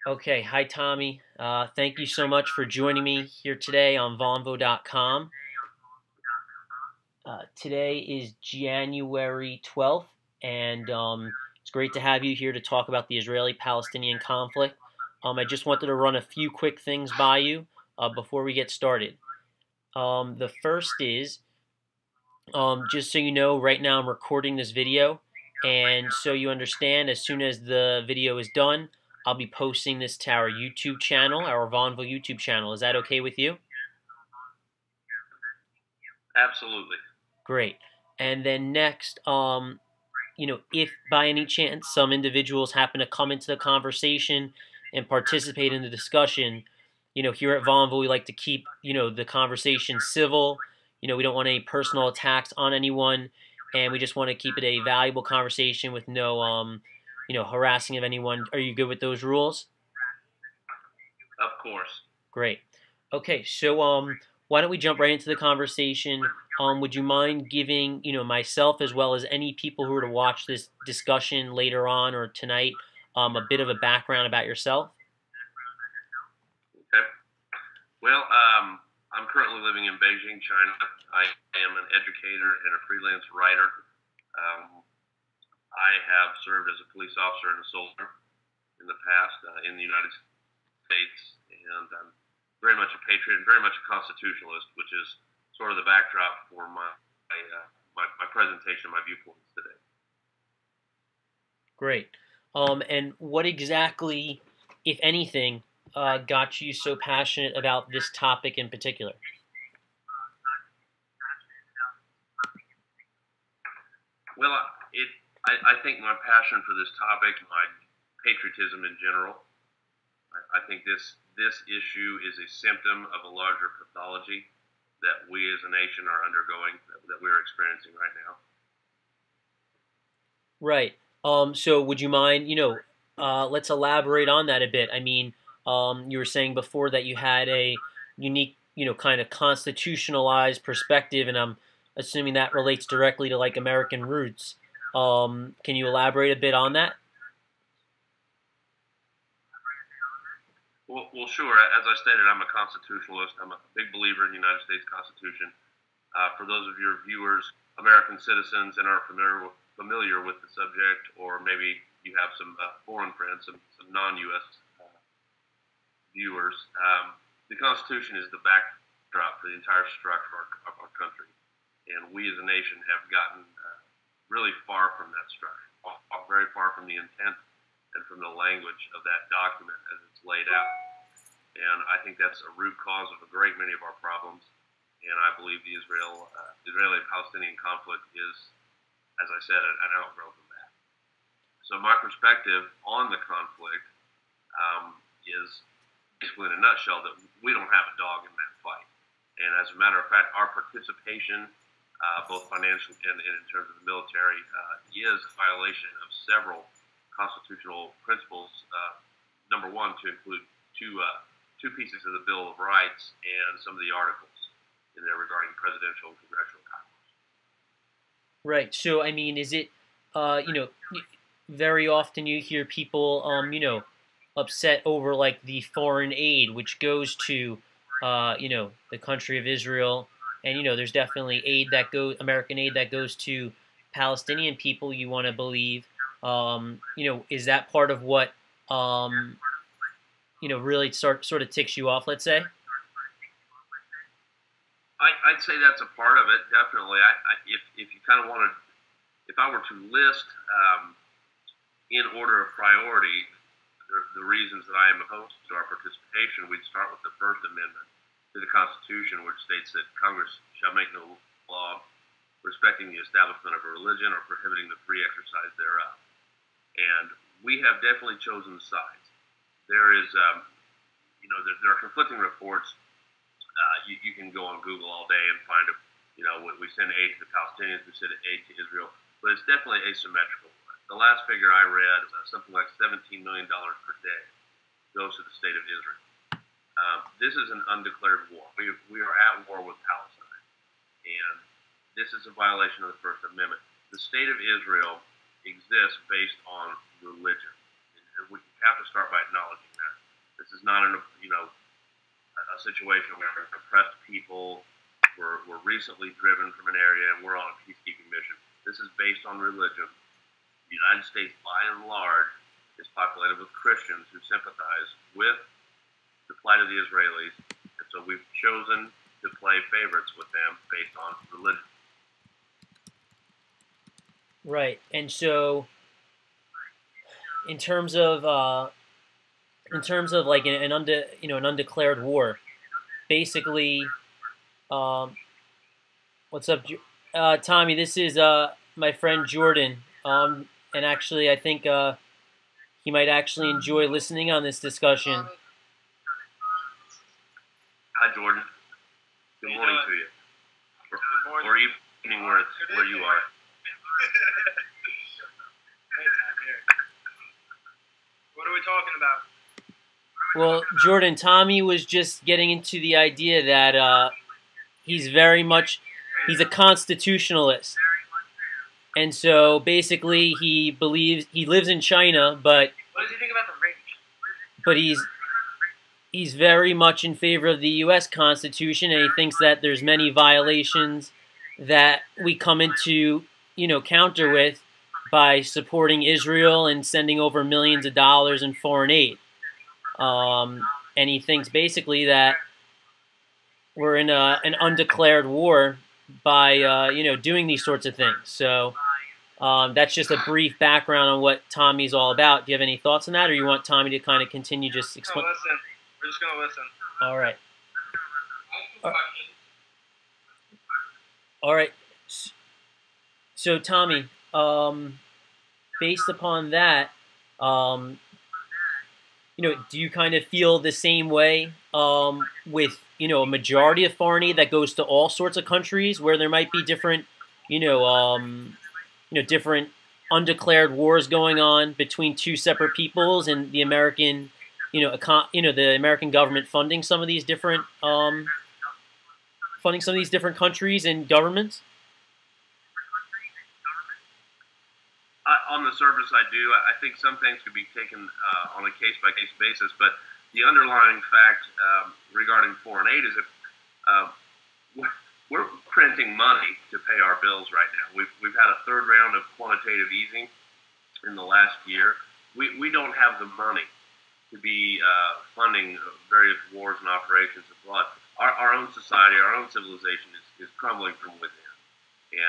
Okay, hi Tommy. Thank you so much for joining me here today on Vonvo.com. Today is January 12th, and it's great to have you here to talk about the Israeli-Palestinian conflict. I just wanted to run a few quick things by you before we get started. The first is, just so you know, right now I'm recording this video, and so you understand, as soon as the video is done, I'll be posting this to our YouTube channel, our Vonvo YouTube channel. Is that okay with you? Absolutely. Great. And then next, if by any chance some individuals happen to come into the conversation and participate in the discussion, here at Vonvo, we like to keep, the conversation civil. We don't want any personal attacks on anyone, and we just want to keep it a valuable conversation with no, harassing of anyone. Are you good with those rules? Of course. Great. Okay, so why don't we jump right into the conversation? Would you mind giving, myself as well as any people who are to watch this discussion later on or tonight, a bit of a background about yourself? Okay. Well, I'm currently living in Beijing, China. I am an educator and a freelance writer. Um, I have served as a police officer and a soldier in the past in the United States, and I'm very much a patriot and very much a constitutionalist, which is sort of the backdrop for my presentation, my viewpoints today. Great. And what exactly, if anything, got you so passionate about this topic in particular? Well, I think my passion for this topic, my patriotism in general, I think this issue is a symptom of a larger pathology that we as a nation are undergoing, that we're experiencing right now. Right. So would you mind, let's elaborate on that a bit. I mean, you were saying before that you had a unique, kind of constitutionalized perspective, and I'm assuming that relates directly to like American roots. Can you elaborate a bit on that? Well, sure. As I stated, I'm a constitutionalist. I'm a big believer in the United States Constitution. For those of your viewers, American citizens, and are familiar with the subject, or maybe you have some foreign friends, some non-U.S. Viewers, the Constitution is the backdrop for the entire structure of our country, and we as a nation have gotten really far from that structure, very far from the intent and from the language of that document as it's laid out. And I think that's a root cause of a great many of our problems. And I believe the Israeli-Palestinian conflict is, as I said, an outgrowth of that. So my perspective on the conflict is basically in a nutshell that we don't have a dog in that fight. And as a matter of fact, our participation, both financially and in terms of the military, is a violation of several constitutional principles. Number one, to include two pieces of the Bill of Rights and some of the articles in there regarding presidential and congressional powers. Right. So, I mean, is it, very often you hear people, upset over like the foreign aid which goes to, the country of Israel, and there's definitely American aid that goes to Palestinian people. You want to believe, is that part of what, really sort of ticks you off? Let's say. I'd say that's a part of it, definitely. If you kind of wanted, if I were to list in order of priority the reasons that I am opposed to our participation, we'd start with the First Amendment to the Constitution, which states that Congress shall make no law respecting the establishment of a religion or prohibiting the free exercise thereof. And we have definitely chosen sides. There is, there are conflicting reports. You can go on Google all day and find, we send aid to the Palestinians, we send aid to Israel, but it's definitely asymmetrical. The last figure I read, something like $17 million per day, goes to the state of Israel. This is an undeclared war. We are at war with Palestine, and this is a violation of the First Amendment. The state of Israel exists based on religion, and we have to start by acknowledging that. This is not a situation where oppressed people were recently driven from an area and we're on a peacekeeping mission. This is based on religion. The United States, by and large, is populated with Christians who sympathize with the plight of the Israelis, and so we've chosen to play favorites with them based on religion. Right, and so in terms of like an undeclared war, basically, what's up, Tommy? This is my friend Jordan, and actually, I think he might actually enjoy listening on this discussion. Hi, Jordan. Good morning to you. Or evening where you are. What are we talking about? Well, Jordan, Tommy was just getting into the idea that he's a constitutionalist. And so basically he lives in China, but What does he think about the rape? but he's very much in favor of the U.S. Constitution, and he thinks that there's many violations that we come into, counter with by supporting Israel and sending over millions of dollars in foreign aid. And he thinks basically that we're in an undeclared war by, doing these sorts of things. So that's just a brief background on what Tommy's all about. Do you have any thoughts on that, or you want Tommy to kind of continue just explain? Listen. We're just going to listen. All right. All right. So, Tommy, based upon that, do you kind of feel the same way with, a majority of foreign aid that goes to all sorts of countries where there might be different, different undeclared wars going on between two separate peoples, and the American, the American government funding some of these different countries and governments? On the surface, I do. I think some things could be taken on a case-by-case basis, but the underlying fact regarding foreign aid is that we're printing money to pay our bills right now. We've had a third round of quantitative easing in the last year. We don't have the money to be funding various wars and operations abroad. Our own society, our own civilization is crumbling from within,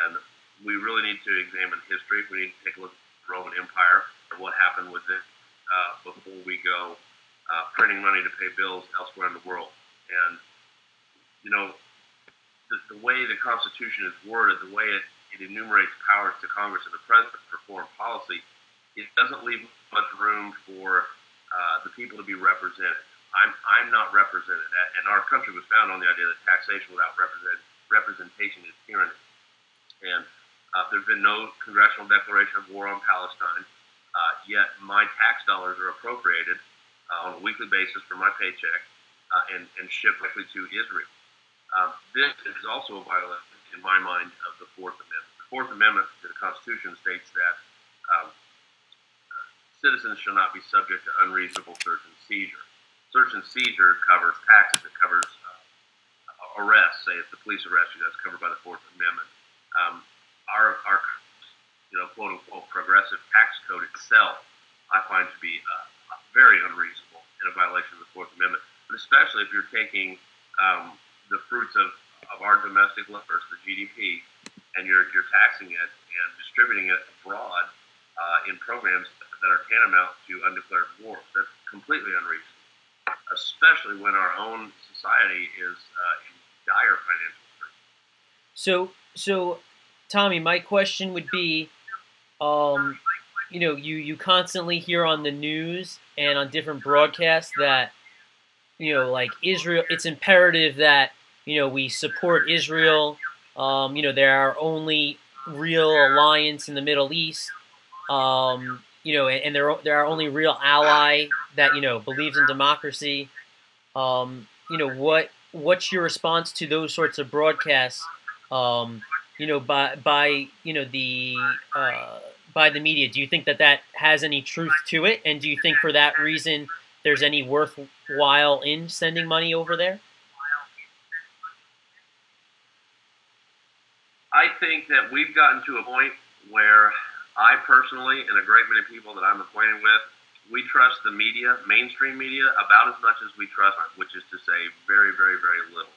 and we really need to examine history. We need to take a look at the Roman Empire and what happened with it before we go printing money to pay bills elsewhere in the world. And, the way the Constitution is worded, the way it enumerates powers to Congress and the President for foreign policy, it doesn't leave much room for the people to be represented. I'm not represented, and our country was founded on the idea that taxation without representation is tyranny. And there's been no congressional declaration of war on Palestine, yet my tax dollars are appropriated on a weekly basis for my paycheck and shipped directly to Israel. This is also a violation, in my mind, of the Fourth Amendment. The Fourth Amendment to the Constitution states that citizens shall not be subject to unreasonable search and seizure. Search and seizure covers taxes. It covers arrests. Say if the police arrest you, that's covered by the Fourth Amendment. Our quote unquote progressive tax code itself, I find to be very unreasonable and a violation of the Fourth Amendment. But especially if you're taking the fruits of our domestic labor, the GDP, and you're taxing it and distributing it abroad in programs that are tantamount to undeclared war. That's completely unreasonable, especially when our own society is in dire financial straits. So, Tommy, my question would be, you constantly hear on the news and on different broadcasts that, like Israel, it's imperative that, we support Israel. They're our only real alliance in the Middle East. And they're our only real ally that, believes in democracy. What's your response to those sorts of broadcasts? By the media? Do you think that has any truth to it? And do you think for that reason there's any worthwhile in sending money over there? I think that we've gotten to a point where I personally, and a great many people that I'm acquainted with, we trust the media, mainstream media, about as much as we trust, which is to say, very, very, very little.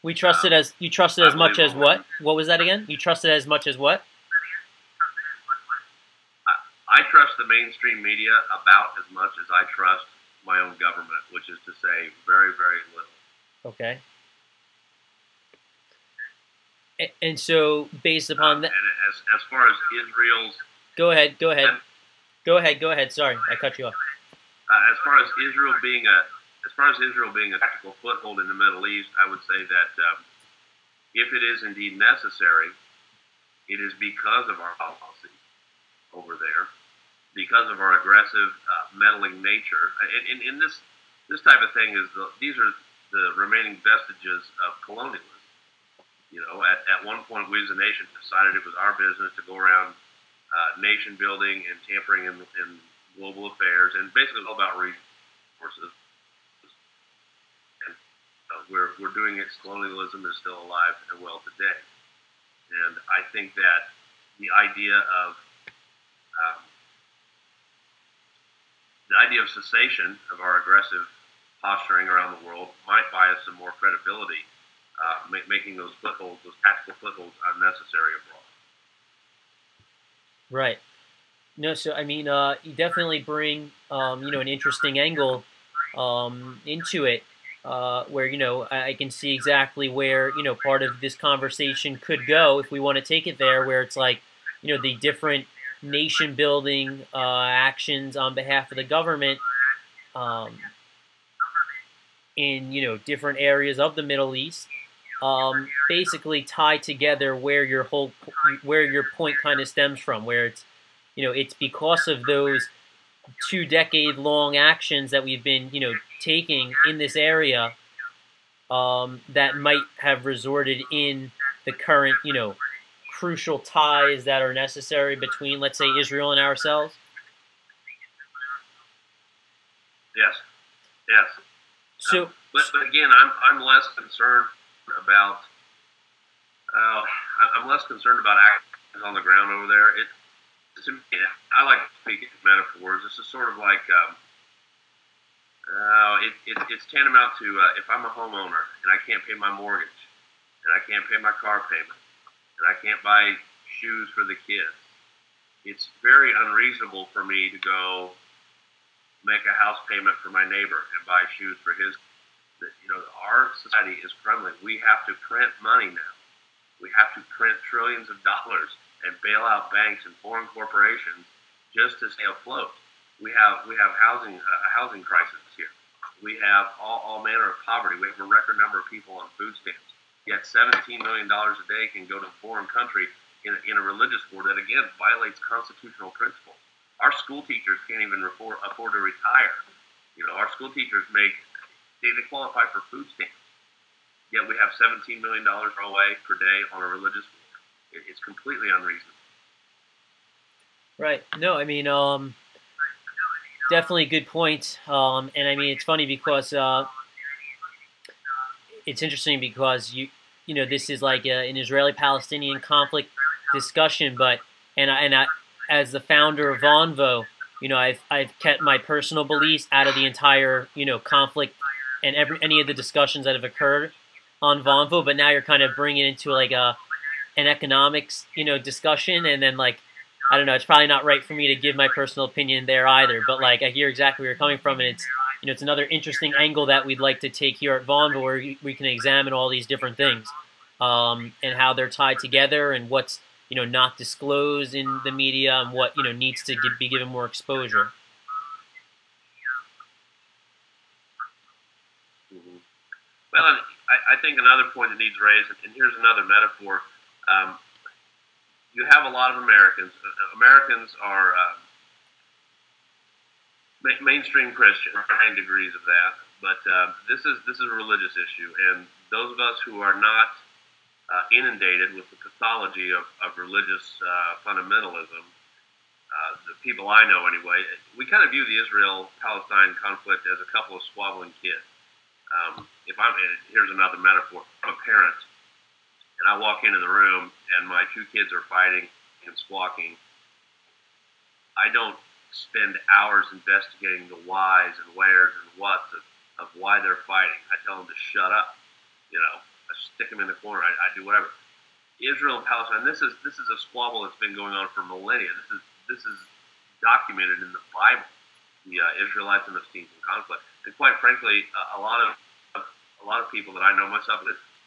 We trust it as, you trust it as much as what? What was that again? You trust it as much as what? I trust the mainstream media about as much as I trust my own government, which is to say, very, very little. Okay. And so, based upon that, and as far as Israel's, go ahead. Sorry, I cut you off. As far as Israel being a tactical foothold in the Middle East, I would say that if it is indeed necessary, it is because of our policy over there, because of our aggressive, meddling nature. And this type of thing these are the remaining vestiges of colonialism. You know, at one point, we as a nation decided it was our business to go around nation building and tampering in global affairs, and basically all about resources. And we're doing it. Colonialism is still alive and well today. And I think that the idea of cessation of our aggressive posturing around the world might buy us some more credibility. Making those footholds, those tactical footholds, unnecessary abroad. Right. No, so I mean, you definitely bring an interesting angle into it, where I can see exactly where part of this conversation could go if we want to take it there, where it's like the different nation building actions on behalf of the government in different areas of the Middle East. Basically tie together where your point kind of stems from, where it's because of those 2-decade-long actions that we've been taking in this area that might have resulted in the current crucial ties that are necessary between, let's say, Israel and ourselves. Yes. So, but again, I'm less concerned about actions on the ground over there. I like to speak in metaphors. This is sort of like it's tantamount to if I'm a homeowner and I can't pay my mortgage and I can't pay my car payment and I can't buy shoes for the kids. It's very unreasonable for me to go make a house payment for my neighbor and buy shoes for his. Our society is crumbling. We have to print money now. We have to print trillions of dollars and bail out banks and foreign corporations just to stay afloat. We have housing crisis here. We have all manner of poverty. We have a record number of people on food stamps. Yet $17 million a day can go to a foreign country in a religious war that, again, violates constitutional principles. Our school teachers can't even afford to retire. Our school teachers they qualify for food stamps. Yet we have $17 million away per day on a religious war. It's completely unreasonable. Right. No, I mean, definitely a good point. And I mean, it's funny because it's interesting because this is like an Israeli-Palestinian conflict discussion, but I as the founder of Vonvo, I've kept my personal beliefs out of the entire conflict and any of the discussions that have occurred on Vonvo. But now you're kind of bringing it into like an economics discussion, and then like I don't know, it's probably not right for me to give my personal opinion there either. But like I hear exactly where you're coming from, and it's it's another interesting angle that we'd like to take here at Vonvo, where we can examine all these different things and how they're tied together, and what's not disclosed in the media, and what needs to be given more exposure. Mm-hmm. Well, I think another point that needs raised, and here's another metaphor. You have a lot of Americans. Americans are mainstream Christian, varying degrees of that, but this is a religious issue, and those of us who are not inundated with the pathology of religious fundamentalism, people I know anyway, we kind of view the Israel-Palestine conflict as a couple of squabbling kids. Here's another metaphor. I'm a parent, and I walk into the room, and my two kids are fighting and squawking. I don't spend hours investigating the whys and wheres and whats of why they're fighting. I tell them to shut up. I stick them in the corner. I do whatever. Israel and Palestine. This is a squabble that's been going on for millennia. This is documented in the Bible. The Israelites and the Palestinian conflict, and quite frankly, a lot of people that I know, myself,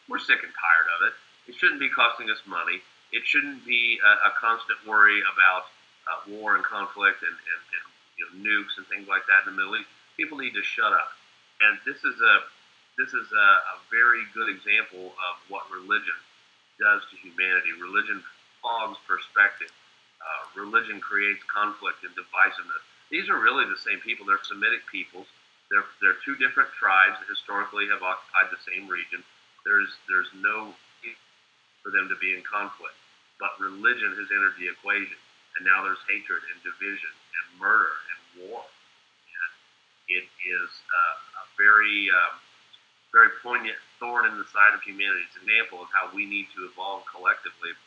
we're sick and tired of it. It shouldn't be costing us money. It shouldn't be a constant worry about war and conflict and nukes and things like that in the Middle East. People need to shut up. And this is a very good example of what religion does to humanity. Religion fogs perspective. Religion creates conflict and divisiveness. These are really the same people. They're Semitic peoples. They're two different tribes that historically have occupied the same region. There's no need for them to be in conflict. But religion has entered the equation, and now there's hatred and division and murder and war. And it is a very poignant thorn in the side of humanity. It's an example of how we need to evolve collectively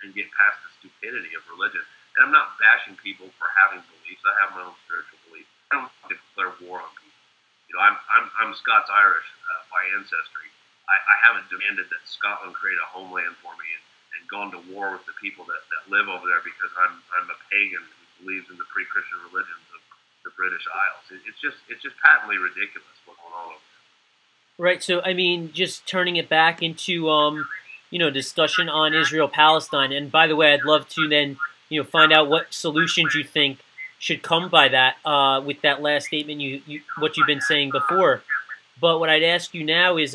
and get past the stupidity of religion. And I'm not bashing people for having beliefs. I have my own spiritual beliefs. I don't declare war on people. I'm Scots-Irish by ancestry. I haven't demanded that Scotland create a homeland for me and gone to war with the people that live over there because I'm a pagan who believes in the pre-Christian religions of the British Isles. It's just patently ridiculous what's going on over there. Right. So I mean, just turning it back into discussion on Israel-Palestine. And by the way, I'd love to then find out what solutions you think should come by that with that last statement what you've been saying before. But what I'd ask you now is,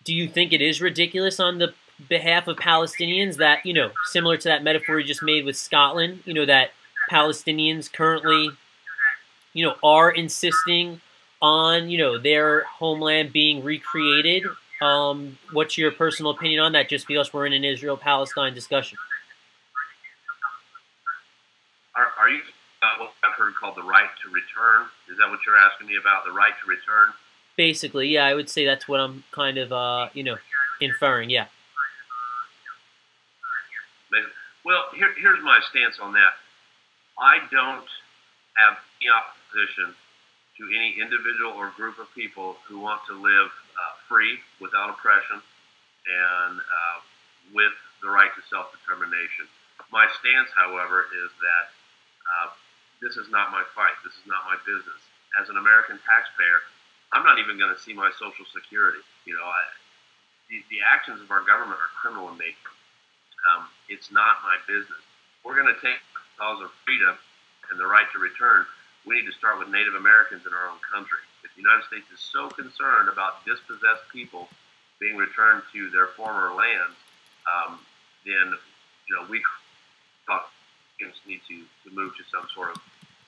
do you think it is ridiculous on the behalf of Palestinians that, similar to that metaphor you just made with Scotland, that Palestinians currently, are insisting on, their homeland being recreated? What's your personal opinion on that, just because we're in an Israel-Palestine discussion? Are you what I've heard called the right to return? Is that what you're asking me about, the right to return? Basically, yeah, I would say that's what I'm kind of, inferring, yeah. Well, here's my stance on that. I don't have any opposition to any individual or group of people who want to live free, without oppression, and with the right to self-determination. My stance, however, is that this is not my fight. This is not my business. As an American taxpayer, I'm not even going to see my Social Security. The actions of our government are criminal in nature. It's not my business. We're going to take the cause of freedom and the right to return. We need to start with Native Americans in our own country. If the United States is so concerned about dispossessed people being returned to their former lands, then we need to move to some sort of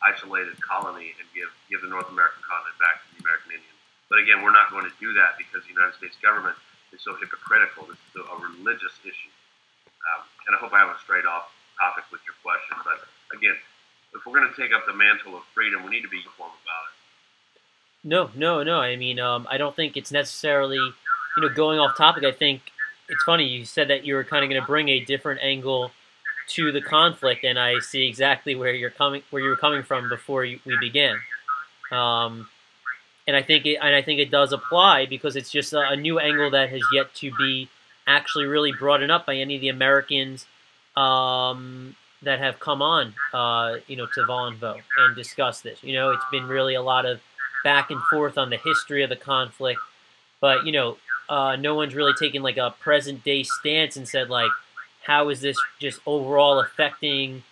isolated colony and give the North American continent back to the American Indians. But again, we're not going to do that because the United States government is so hypocritical. This is a religious issue. And I hope I haven't strayed off topic with your question. But again, if we're going to take up the mantle of freedom, we need to be uniform about it. No. I mean, I don't think it's necessarily, going off topic. I think it's funny. You said that you were kind of going to bring a different angle to the conflict, and I see exactly where you were coming from before we began. And I think it does apply because it's just a new angle that has yet to be actually really brought up by any of the Americans that have come on, to Vonvo and discuss this. It's been really a lot of back and forth on the history of the conflict, but no one's really taken like a present day stance and said like, how is this just overall affecting,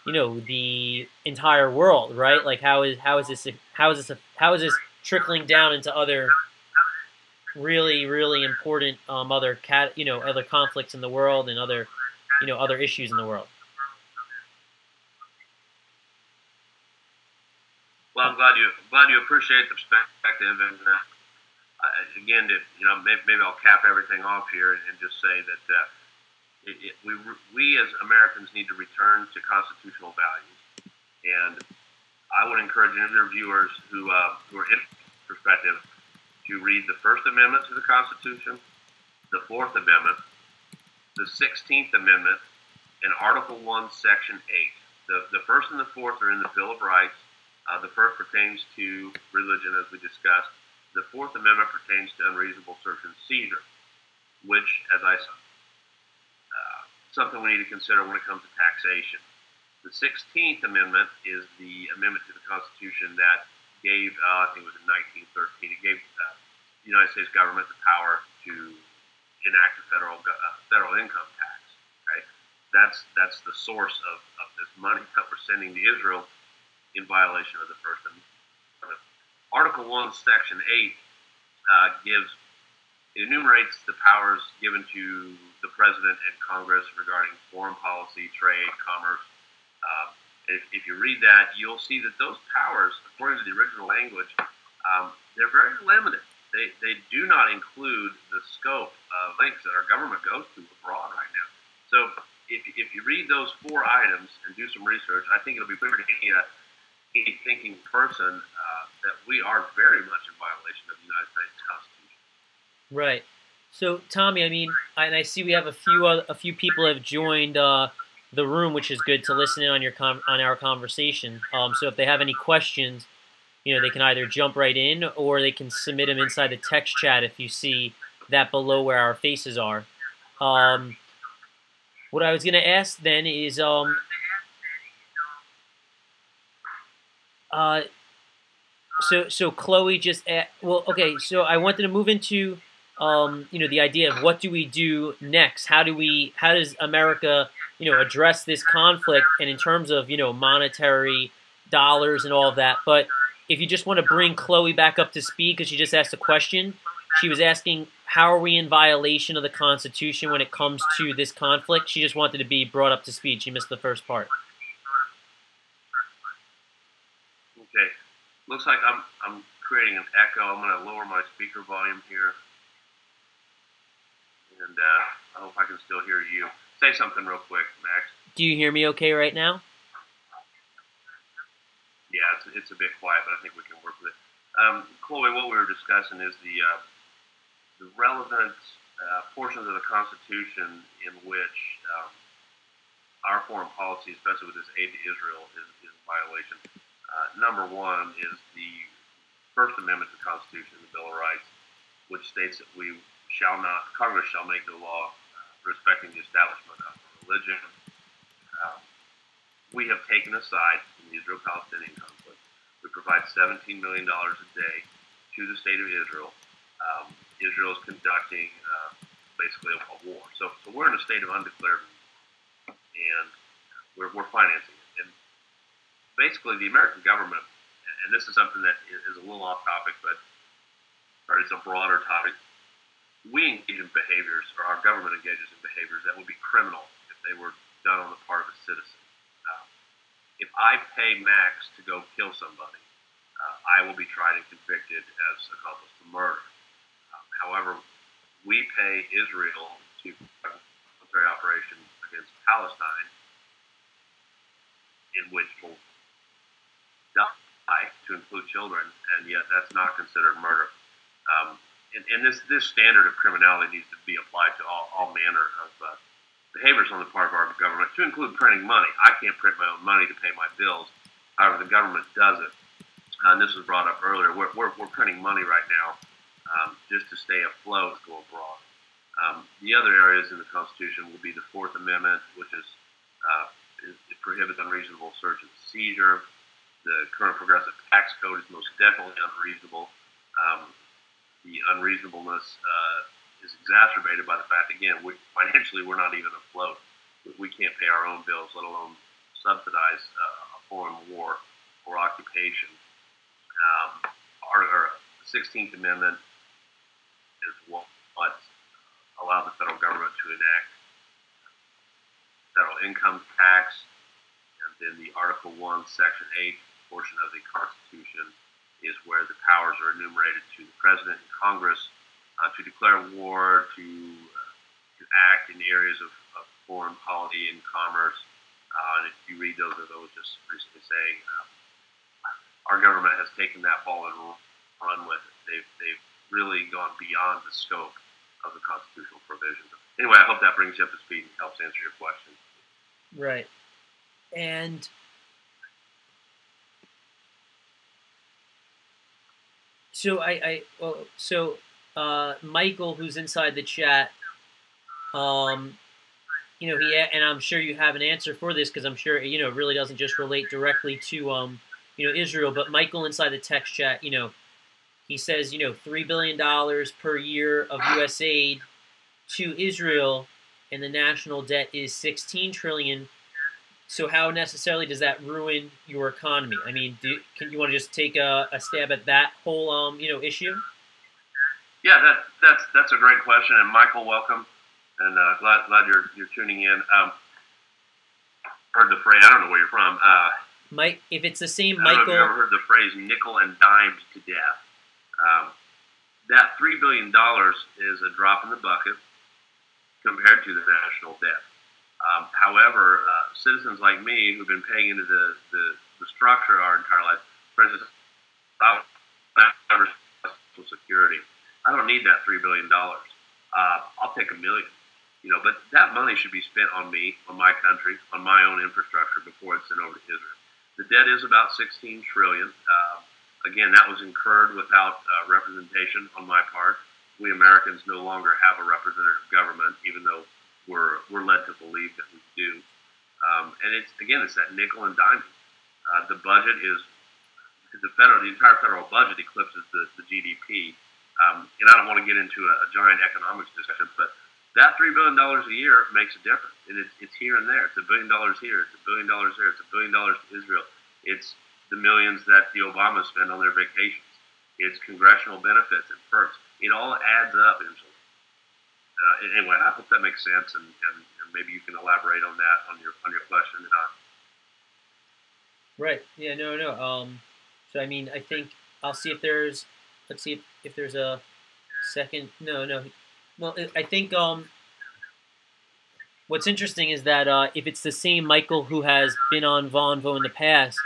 the entire world, right? Like how is this trickling down into other really, really important other conflicts in the world and other issues in the world. Well, I'm glad you appreciate the perspective, and again, maybe I'll cap everything off here and just say that we as Americans need to return to constitutional values. And I would encourage interviewers who are in perspective to read the First Amendment to the Constitution, the Fourth Amendment, the 16th Amendment, and Article 1, Section 8. The first and the fourth are in the Bill of Rights. The first pertains to religion, as we discussed. The Fourth Amendment pertains to unreasonable search and seizure, which, as I said, something we need to consider when it comes to taxation. The 16th Amendment is the amendment to the Constitution that gave, I think it was in 1913, it gave the United States government the power to enact a federal income tax. Right? That's the source of this money that we're sending to Israel in violation of the First Amendment. Article 1, Section 8 enumerates the powers given to the President and Congress regarding foreign policy, trade, commerce. If you read that, you'll see that those powers, according to the original language, they're very limited. They do not include the scope of links that our government goes to abroad right now. So if you read those four items and do some research, I think it'll be clear to any thinking person that we are very much in violation of the United States Constitution. Right. So, Tommy, I mean, and I see we have a few people have joined the room, which is good to listen in on our conversation. So, if they have any questions, they can either jump right in or they can submit them inside the text chat if you see that below where our faces are. What I was going to ask then is, so Chloe just well, okay. So I wanted to move into, the idea of what do we do next? How does America, address this conflict, and in terms of, monetary dollars and all of that. But if you just want to bring Chloe back up to speed, because she just asked a question, she was asking, how are we in violation of the Constitution when it comes to this conflict? She just wanted to be brought up to speed. She missed the first part. Okay. Looks like I'm creating an echo. I'm going to lower my speaker volume here. And I hope I can still hear you. Say something real quick, Max. Do you hear me okay right now? Yeah, it's a bit quiet, but I think we can work with it. Chloe, what we were discussing is the relevant portions of the Constitution in which our foreign policy, especially with this aid to Israel, is in violation. Number one is the First Amendment to the Constitution, the Bill of Rights, which states that Congress shall make no law respecting the establishment of religion. We have taken a side in the Israel-Palestinian conflict. We provide $17 million a day to the state of Israel. Israel is conducting basically a war. So we're in a state of undeclared war, and we're financing it. And basically the American government, and this is something that is a little off topic, but it's a broader topic, we engage in behaviors, or our government engages in behaviors that would be criminal if they were done on the part of a citizen. If I pay Max to go kill somebody, I will be tried and convicted as accomplice to murder. However, we pay Israel to conduct a military operation against Palestine, in which will die, to include children, and yet that's not considered murder. And this standard of criminality needs to be applied to all manner of behaviors on the part of our government, to include printing money. I can't print my own money to pay my bills. However, the government does it. And this was brought up earlier. We're printing money right now just to stay afloat, go abroad. The other areas in the Constitution will be the Fourth Amendment, which it prohibits unreasonable search and seizure. The current progressive tax code is most definitely unreasonable. The unreasonableness is exacerbated by the fact, again, financially we're not even afloat. We can't pay our own bills, let alone subsidize a foreign war or occupation. The 16th Amendment is what allowed the federal government to enact federal income tax, and then the Article 1, Section 8 portion of the Constitution is where the powers are enumerated to the President and Congress to declare war, to act in areas of foreign policy and commerce. And if you read those, it was just recently saying our government has taken that ball and run with it. They've really gone beyond the scope of the constitutional provisions. Anyway, I hope that brings you up to speed and helps answer your question. Right. And so Michael, who's inside the chat, and I'm sure you have an answer for this because I'm sure it really doesn't just relate directly to Israel. But Michael inside the text chat, he says $3 billion per year of U.S. aid to Israel, and the national debt is $16 trillion. So how necessarily does that ruin your economy? I mean, can you want to just take a stab at that whole issue? Yeah, that's a great question, and Michael, welcome, and glad you're tuning in. Heard the phrase? I don't know where you're from. Mike, if it's the same, I Michael. don't know if you've ever heard the phrase "nickel and dimed to death." That $3 billion is a drop in the bucket compared to the national debt. However, citizens like me who've been paying into the structure our entire life, for instance, Social Security, I don't need that $3 billion. I'll take $1 million. But that money should be spent on me, on my country, on my own infrastructure before it's sent over to Israel. The debt is about $16 trillion. Again, that was incurred without representation on my part. We Americans no longer have a representative government, even though we're led to believe that we do. And it's that nickel and diamond. The budget is the entire federal budget eclipses the GDP. And I don't want to get into a giant economics discussion, but that $3 billion a year makes a difference. And it's here and there. It's $1 billion here. It's $1 billion there. It's $1 billion to Israel. It's the millions that the Obamas spend on their vacations. It's congressional benefits and perks. It all adds up eventually. Anyway, I hope that makes sense, and maybe you can elaborate on that on your question. Right. Yeah. No. So I mean, I think I'll see if there's. Let's see if there's a second. No. Well, I think what's interesting is that if it's the same Michael who has been on Vonvo in the past,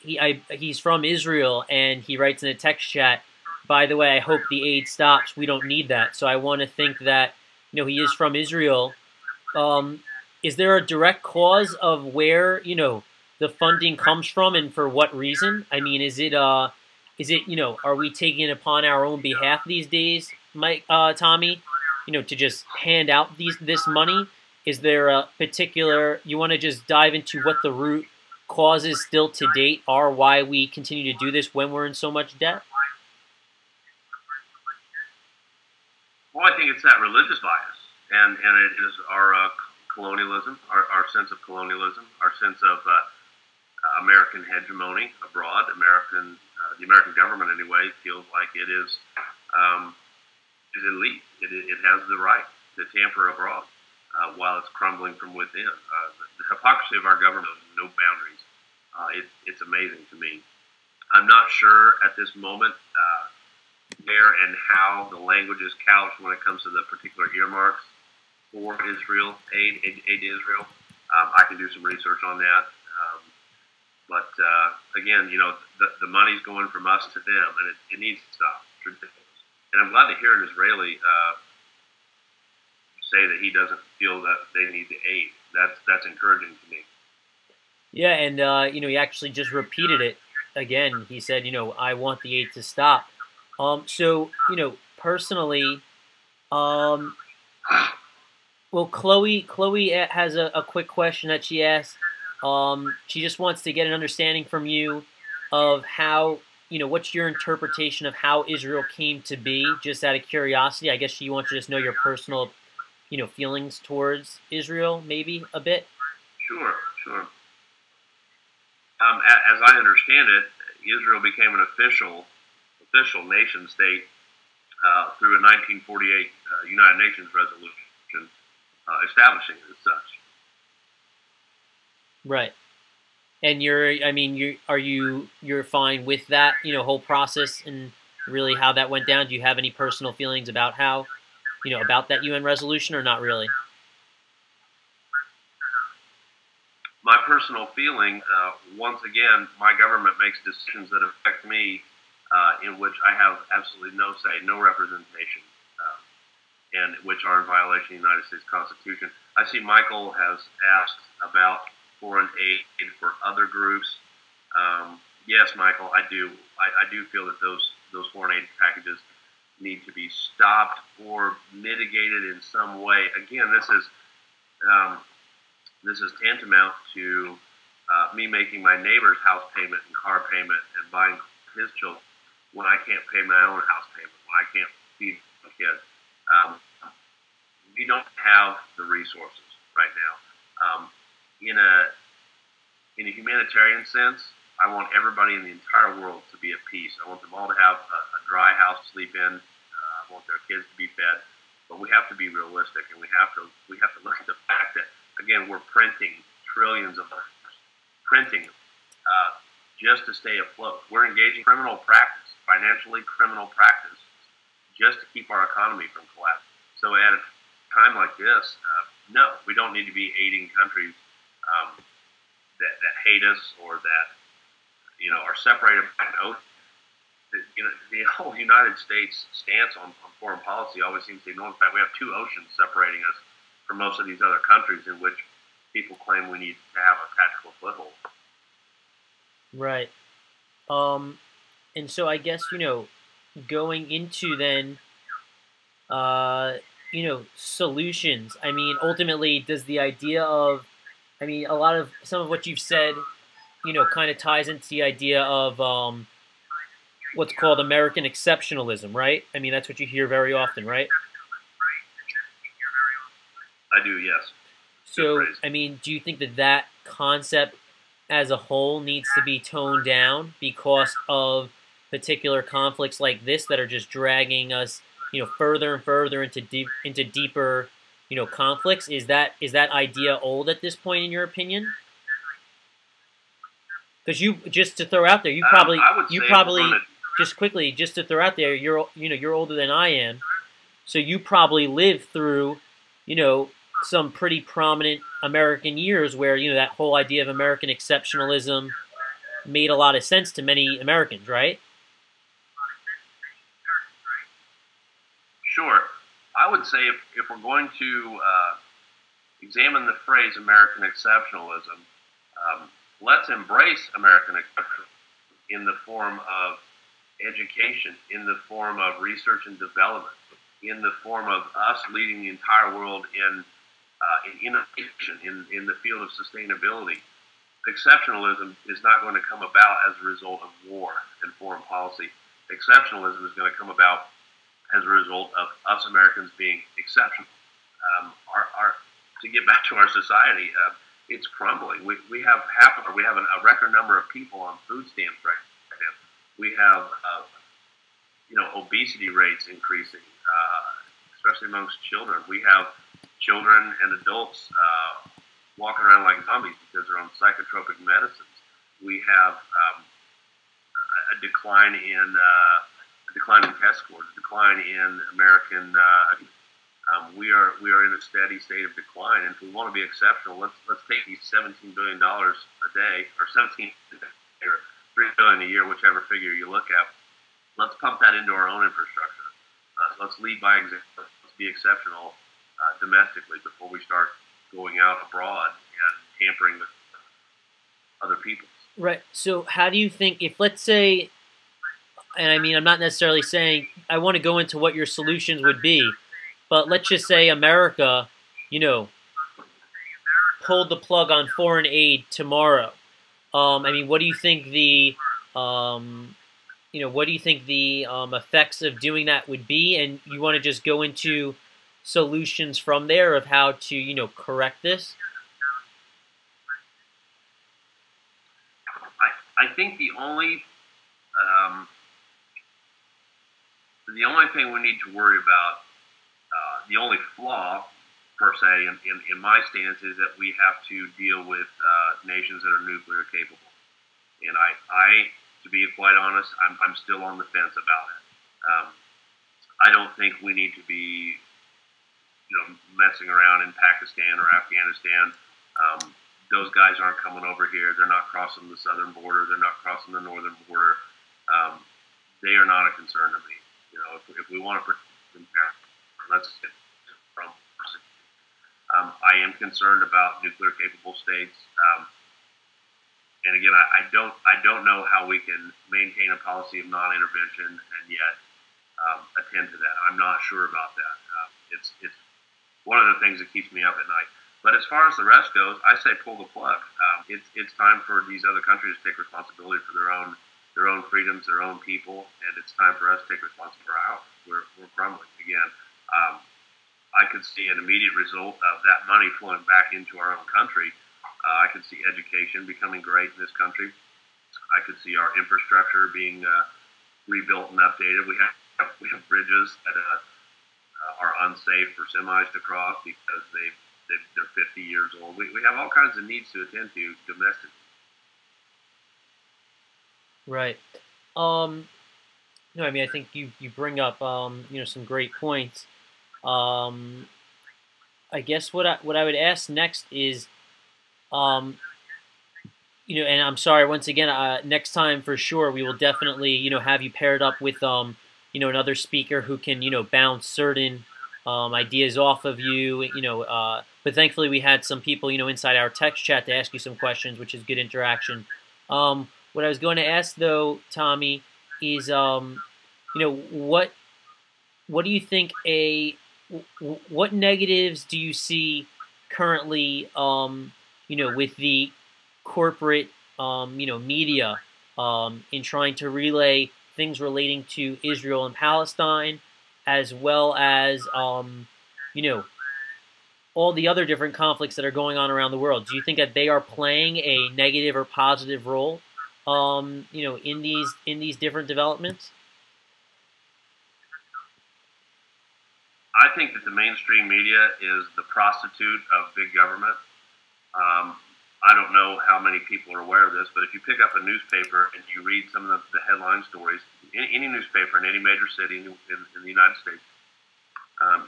he's from Israel, and he writes in a text chat, by the way, I hope the aid stops. We don't need that. So I want to think that he is from Israel. Is there a direct cause of where the funding comes from, and for what reason? I mean, is it are we taking it upon our own behalf these days, Tommy, to just hand out this money? Is there a particular, you want to just dive into what the root causes still to date are why we continue to do this when we're in so much debt? Well, I think it's that religious bias, and it is our colonialism, our sense of colonialism, our sense of American hegemony abroad. The American government, anyway, feels like it is elite. It has the right to tamper abroad while it's crumbling from within. The hypocrisy of our government has no boundaries. It's amazing to me. I'm not sure at this moment where and how the language is couched when it comes to the particular earmarks for Israel, aid to Israel. I can do some research on that. But again, the money's going from us to them, and it needs to stop. It's ridiculous. And I'm glad to hear an Israeli say that he doesn't feel that they need the aid. That's encouraging to me. Yeah, and he actually just repeated it again. He said, I want the aid to stop. So personally, well, Chloe has a quick question that she asked. She just wants to get an understanding from you of how, what's your interpretation of how Israel came to be, just out of curiosity. I guess she wants to just know your personal, feelings towards Israel, maybe a bit. Sure. As I understand it, Israel became an official nation state through a 1948 United Nations resolution establishing it as such. Right. And you're fine with that, whole process and really how that went down? Do you have any personal feelings about how about that UN resolution, or not really? My personal feeling, once again, my government makes decisions that affect me, in which I have absolutely no say, no representation, and which are in violation of the United States Constitution. I see Michael has asked about foreign aid for other groups. Yes, Michael, I do. I do feel that those foreign aid packages need to be stopped or mitigated in some way. Again, this is tantamount to me making my neighbor's house payment and car payment and buying his children when I can't pay my own house payment, when I can't feed my kids. We don't have the resources right now. In a humanitarian sense, I want everybody in the entire world to be at peace. I want them all to have a dry house to sleep in. I want their kids to be fed. But we have to be realistic, and we have to look at the fact that, again, we're printing trillions of dollars, printing just to stay afloat. We're engaging criminal practice, financially criminal practice, just to keep our economy from collapsing. So at a time like this, no, we don't need to be aiding countries that hate us or that are separated by an oath. The whole United States stance on foreign policy always seems to ignore the fact we have two oceans separating us from most of these other countries in which people claim we need to have a tactical foothold. Right. And so I guess, going into then, solutions. I mean, ultimately, does the idea of, some of what you've said, kind of ties into the idea of what's called American exceptionalism, right? I mean, that's what you hear very often, right? I do, yes. So, I mean, do you think that concept as a whole needs to be toned down because of particular conflicts like this that are just dragging us, further and further into deeper, conflicts? Is that idea old at this point, in your opinion? Because just to throw out there, just quickly, just to throw out there, you're older than I am, so you probably lived through, some pretty prominent American years where, that whole idea of American exceptionalism made a lot of sense to many Americans, right? Sure. I would say if we're going to examine the phrase American exceptionalism, let's embrace American exceptionalism in the form of education, in the form of research and development, in the form of us leading the entire world in innovation, in the field of sustainability. Exceptionalism is not going to come about as a result of war and foreign policy. Exceptionalism is going to come about as a result of us Americans being exceptional. To get back to our society, it's crumbling. We have a record number of people on food stamps right now. We have obesity rates increasing, especially amongst children. We have children and adults walking around like zombies because they're on psychotropic medicines. We have a decline in test scores, a decline in American. We are in a steady state of decline, and if we want to be exceptional, let's take these $17 billion a day, or 17 or $3 billion a year, whichever figure you look at. Let's pump that into our own infrastructure. Let's lead by example. Let's be exceptional domestically before we start going out abroad and tampering with other people. Right. So how do you think, if let's say, and I mean, I'm not necessarily saying I want to go into what your solutions would be, but let's just say America, pulled the plug on foreign aid tomorrow. I mean, what do you think the effects of doing that would be? And you want to just go into solutions from there of how to, correct this? I think the only thing we need to worry about, the only flaw, per se, in my stance, is that we have to deal with nations that are nuclear capable. And I to be quite honest, I'm still on the fence about it. I don't think we need to be messing around in Pakistan or Afghanistan. Those guys aren't coming over here. They're not crossing the southern border. They're not crossing the northern border. They are not a concern to me. If we want to protect them, let's get from. I am concerned about nuclear-capable states. And again, I don't know how we can maintain a policy of non-intervention and yet attend to that. I'm not sure about that. It's one of the things that keeps me up at night. But as far as the rest goes, I say pull the plug. It's time for these other countries to take responsibility for their own freedoms, their own people, and it's time for us to take responsibility for ours. We're crumbling again. I could see an immediate result of that money flowing back into our own country. I could see education becoming great in this country. I could see our infrastructure being rebuilt and updated. We have bridges that are unsafe for semis to cross because they're 50 years old. We have all kinds of needs to attend to domestically. Right. No, I mean, I think you bring up some great points. I guess what I would ask next is, and I'm sorry once again. Next time for sure we will definitely have you paired up with another speaker who can bounce certain ideas off of you. But thankfully we had some people inside our text chat to ask you some questions, which is good interaction. What I was going to ask though, Tommy, is what do you think what negatives do you see currently with the corporate media in trying to relay things relating to Israel and Palestine, as well as all the other different conflicts that are going on around the world? Do you think that they are playing a negative or positive role in these different developments? I think that the mainstream media is the prostitute of big government. I don't know how many people are aware of this, but if you pick up a newspaper and you read some of the headline stories, any newspaper in any major city in the United States,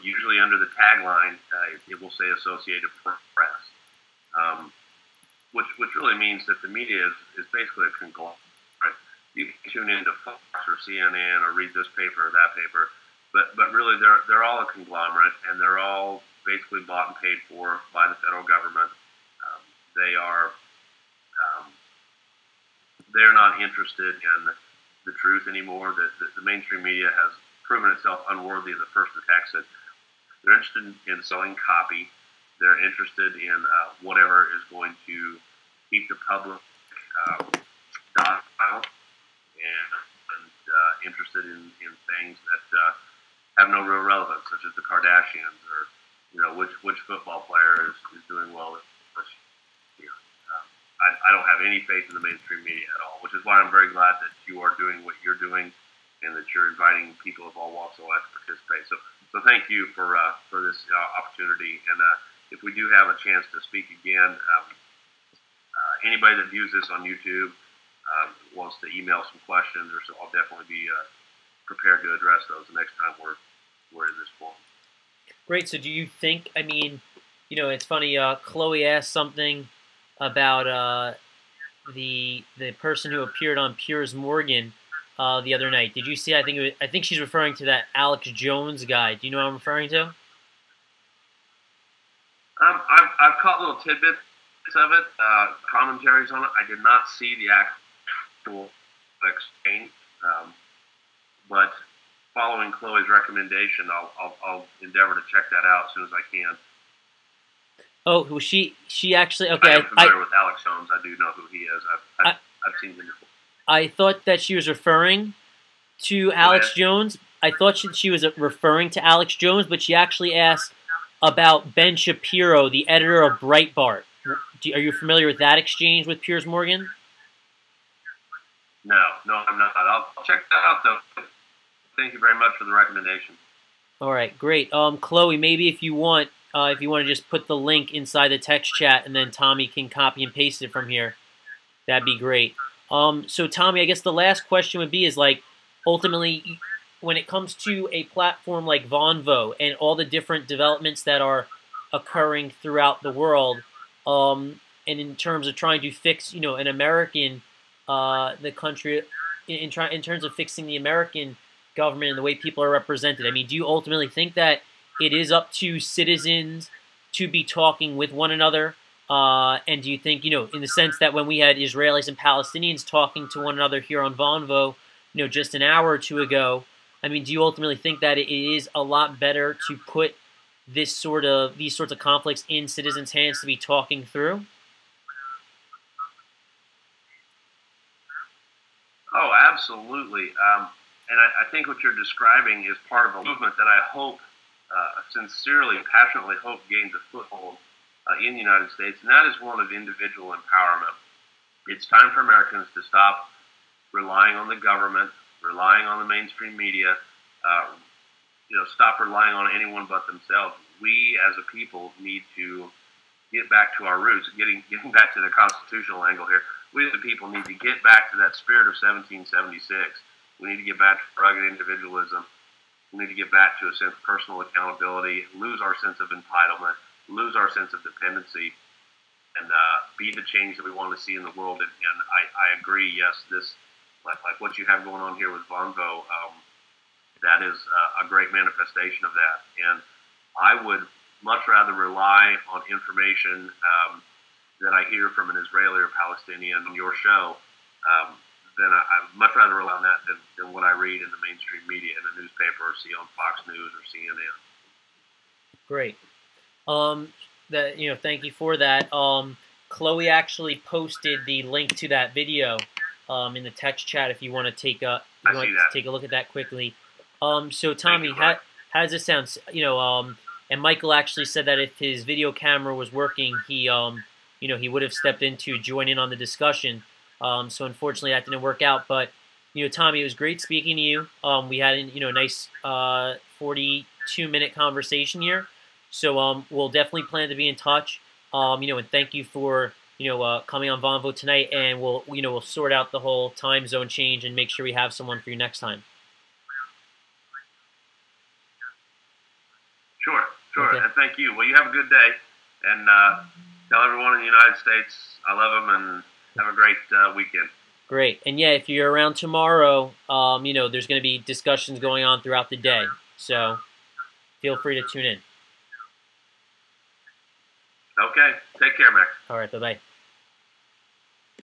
usually under the tagline, it will say Associated Press, which really means that the media is basically a conglomerate. You can tune into Fox or CNN or read this paper or that paper, but really they're all a conglomerate, and they're all basically bought and paid for by the federal government. They're not interested in the truth anymore. The mainstream media has proven itself unworthy of the first attack. That they're interested in selling copy. They're interested in whatever is going to keep the public docile and interested in things that have no real relevance, such as the Kardashians or which football player is doing well this year. I don't have any faith in the mainstream media at all, which is why I'm very glad that you are doing what you're doing and that you're inviting people of all walks of life to participate. So thank you for this opportunity. And if we do have a chance to speak again, anybody that views this on YouTube wants to email some questions, I'll definitely be prepared to address those the next time we're in this forum. Great. So do you think, I mean, it's funny, Chloe asked something about the person who appeared on Piers Morgan the other night. Did you see? I think she's referring to that Alex Jones guy. Do you know what I'm referring to? I've caught little tidbits of it, commentaries on it. I did not see the actual exchange, but following Chloe's recommendation, I'll endeavor to check that out as soon as I can. Oh, well, she actually, okay. I am familiar with Alex Jones. I do know who he is. I've seen him before. I thought that she was referring to Alex Jones. I thought she was referring to Alex Jones, but she actually asked about Ben Shapiro, the editor of Breitbart. Are you familiar with that exchange with Piers Morgan? No, I'm not. I'll check that out, though. Thank you very much for the recommendation. All right, great. Chloe, maybe if you want to just put the link inside the text chat, and then Tommy can copy and paste it from here, that'd be great. So Tommy, I guess the last question would be ultimately, when it comes to a platform like Vonvo and all the different developments that are occurring throughout the world, and in terms of trying to fix, an American, the country, in terms of fixing the American government and the way people are represented. I mean, do you ultimately think that it is up to citizens to be talking with one another? And do you think, in the sense that when we had Israelis and Palestinians talking to one another here on Vonvo, just an hour or two ago, I mean, do you ultimately think that it is a lot better to put these sorts of conflicts in citizens' hands to be talking through? Oh, absolutely. And I think what you're describing is part of a movement that I hope, sincerely, passionately hope gains a foothold in the United States, and that is one of individual empowerment. It's time for Americans to stop relying on the government, relying on the mainstream media, stop relying on anyone but themselves. We, as a people, need to get back to our roots. Getting back to the constitutional angle here, we as a people need to get back to that spirit of 1776. We need to get back to rugged individualism. We need to get back to a sense of personal accountability, lose our sense of entitlement, lose our sense of dependency, and be the change that we want to see in the world. And I agree, yes, this, like what you have going on here with Vonvo, that is a great manifestation of that. And I would much rather rely on information that I hear from an Israeli or Palestinian on your show, then I'd much rather rely on that than what I read in the mainstream media, in the newspaper, or see on Fox News or CNN. Great. Thank you for that. Chloe actually posted the link to that video in the text chat if you want to take a look at that quickly. So Tommy, how does this sound? And Michael actually said that if his video camera was working, he would have stepped in to join in on the discussion. So unfortunately that didn't work out. But Tommy, it was great speaking to you. We had a nice 42-minute conversation here. So we'll definitely plan to be in touch. And thank you for coming on Vonvo tonight. And we'll sort out the whole time zone change and make sure we have someone for you next time. Sure. Okay. And thank you. Well, you have a good day, and tell everyone in the United States I love them, and have a great weekend. Great. And yeah, if you're around tomorrow, there's going to be discussions going on throughout the day. So feel free to tune in. Okay. Take care, Max. All right. Bye-bye.